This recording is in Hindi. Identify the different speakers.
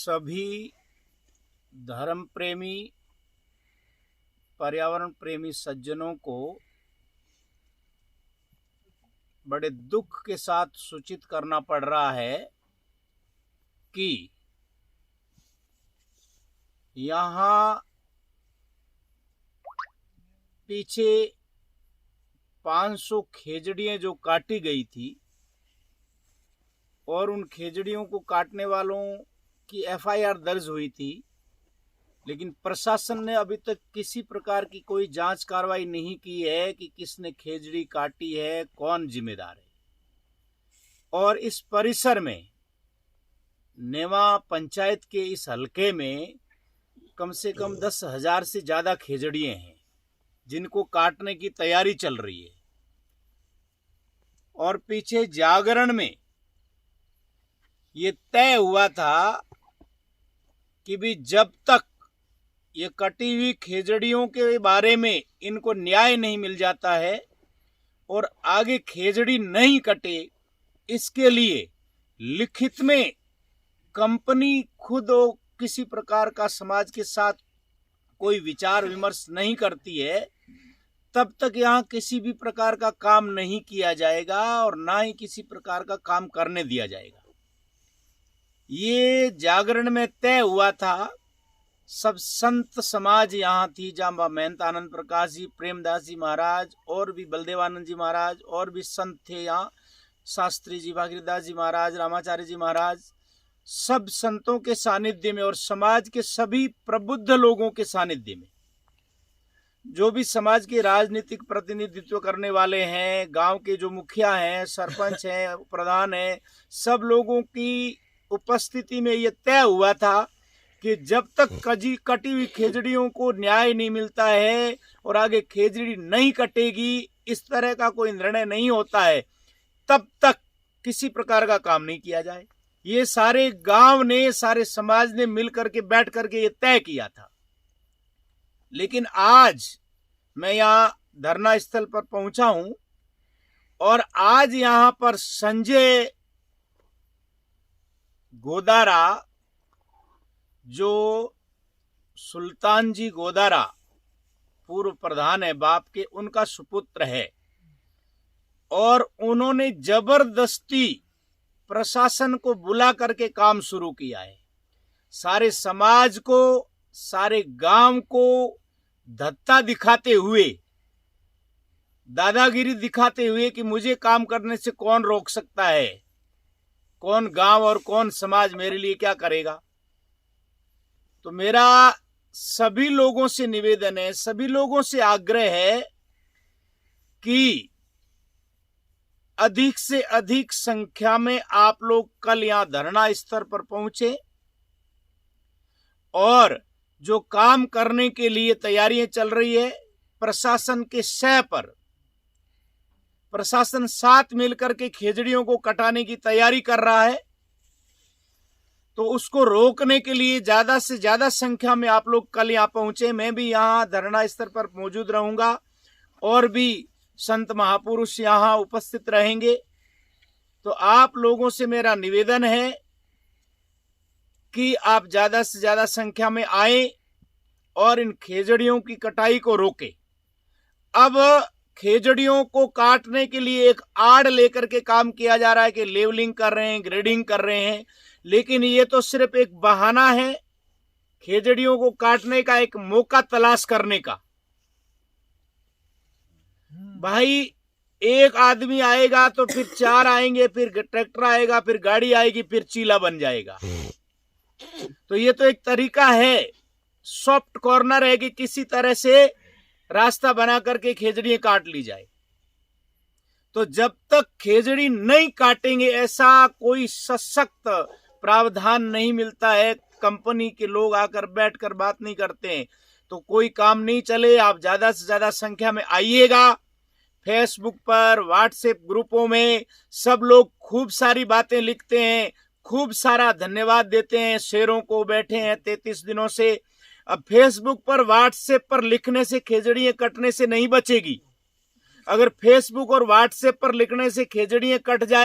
Speaker 1: सभी धर्म प्रेमी, पर्यावरण प्रेमी सज्जनों को बड़े दुख के साथ सूचित करना पड़ रहा है कि यहाँ पीछे 500 खेजड़ियां जो काटी गई थी और उन खेजड़ियों को काटने वालों की एफआईआर दर्ज हुई थी, लेकिन प्रशासन ने अभी तक किसी प्रकार की कोई जांच कार्रवाई नहीं की है कि किसने खेजड़ी काटी है, कौन जिम्मेदार है। और इस परिसर में नेवा पंचायत के इस हलके में कम से कम 10,000 से ज्यादा खेजड़ियां हैं जिनको काटने की तैयारी चल रही है। और पीछे जागरण में ये तय हुआ था कि भी जब तक ये कटी हुई खेजड़ियों के बारे में इनको न्याय नहीं मिल जाता है और आगे खेजड़ी नहीं कटे, इसके लिए लिखित में कंपनी खुद किसी प्रकार का समाज के साथ कोई विचार विमर्श नहीं करती है, तब तक यहाँ किसी भी प्रकार का काम नहीं किया जाएगा और ना ही किसी प्रकार का काम करने दिया जाएगा। ये जागरण में तय हुआ था। सब संत समाज यहाँ थी, जहाँ महंत आनंद प्रकाश जी, प्रेमदास जी महाराज और भी बलदेवानंद जी महाराज और भी संत थे यहाँ, शास्त्री जी, भागीरदास जी महाराज, रामाचार्य जी महाराज, सब संतों के सानिध्य में और समाज के सभी प्रबुद्ध लोगों के सानिध्य में, जो भी समाज के राजनीतिक प्रतिनिधित्व करने वाले हैं, गांव के जो मुखिया हैं, सरपंच हैं, प्रधान हैं, सब लोगों की उपस्थिति में ये तय हुआ था कि जब तक कटी हुई खेजड़ियों को न्याय नहीं मिलता है और आगे खेजड़ी नहीं कटेगी, इस तरह का कोई निर्णय नहीं होता है, तब तक किसी प्रकार का काम नहीं किया जाए। ये सारे गांव ने, सारे समाज ने मिल करके बैठ करके ये तय किया था। लेकिन आज मैं यहाँ धरना स्थल पर पहुंचा हूं और आज यहाँ पर संजय गोदारा, जो सुल्तान जी गोदारा पूर्व प्रधान है बाप के, उनका सुपुत्र है और उन्होंने जबरदस्ती प्रशासन को बुला करके काम शुरू किया है। सारे समाज को, सारे गांव को धत्ता दिखाते हुए, दादागिरी दिखाते हुए कि मुझे काम करने से कौन रोक सकता है, कौन गांव और कौन समाज मेरे लिए क्या करेगा। तो मेरा सभी लोगों से निवेदन है, सभी लोगों से आग्रह है कि अधिक से अधिक संख्या में आप लोग कल यहां धरना स्थल पर पहुंचे और जो काम करने के लिए तैयारियां चल रही है, प्रशासन के सह पर, प्रशासन साथ मिलकर के खेजड़ियों को कटाने की तैयारी कर रहा है, तो उसको रोकने के लिए ज्यादा से ज्यादा संख्या में आप लोग कल यहाँ पहुंचे। मैं भी यहाँ धरना स्थल पर मौजूद रहूंगा और भी संत महापुरुष यहाँ उपस्थित रहेंगे। तो आप लोगों से मेरा निवेदन है कि आप ज्यादा से ज्यादा संख्या में आए और इन खेजड़ियों की कटाई को रोके। अब खेजड़ियों को काटने के लिए एक आड़ लेकर के काम किया जा रहा है कि लेवलिंग कर रहे हैं, ग्रेडिंग कर रहे हैं, लेकिन ये तो सिर्फ एक बहाना है खेजड़ियों को काटने का, एक मौका तलाश करने का। भाई एक आदमी आएगा तो फिर 4 आएंगे, फिर ट्रैक्टर आएगा, फिर गाड़ी आएगी, फिर चीला बन जाएगा। तो ये तो एक तरीका है, सॉफ्ट कॉर्नर है कि किसी तरह से रास्ता बना करके खेजड़ियां काट ली जाए। तो जब तक खेजड़ी नहीं काटेंगे, ऐसा कोई सशक्त प्रावधान नहीं मिलता है, कंपनी के लोग आकर बैठकर बात नहीं करते हैं, तो कोई काम नहीं चले। आप ज्यादा से ज्यादा संख्या में आइएगा। फेसबुक पर, व्हाट्सएप ग्रुपों में सब लोग खूब सारी बातें लिखते हैं, खूब सारा धन्यवाद देते हैं। शेरों को बैठे हैं 33 दिनों से। अब फेसबुक पर, व्हाट्सएप पर लिखने से खेजड़ियां कटने से नहीं बचेगी। अगर फेसबुक और व्हाट्सएप पर लिखने से खेजड़ियां कट जाए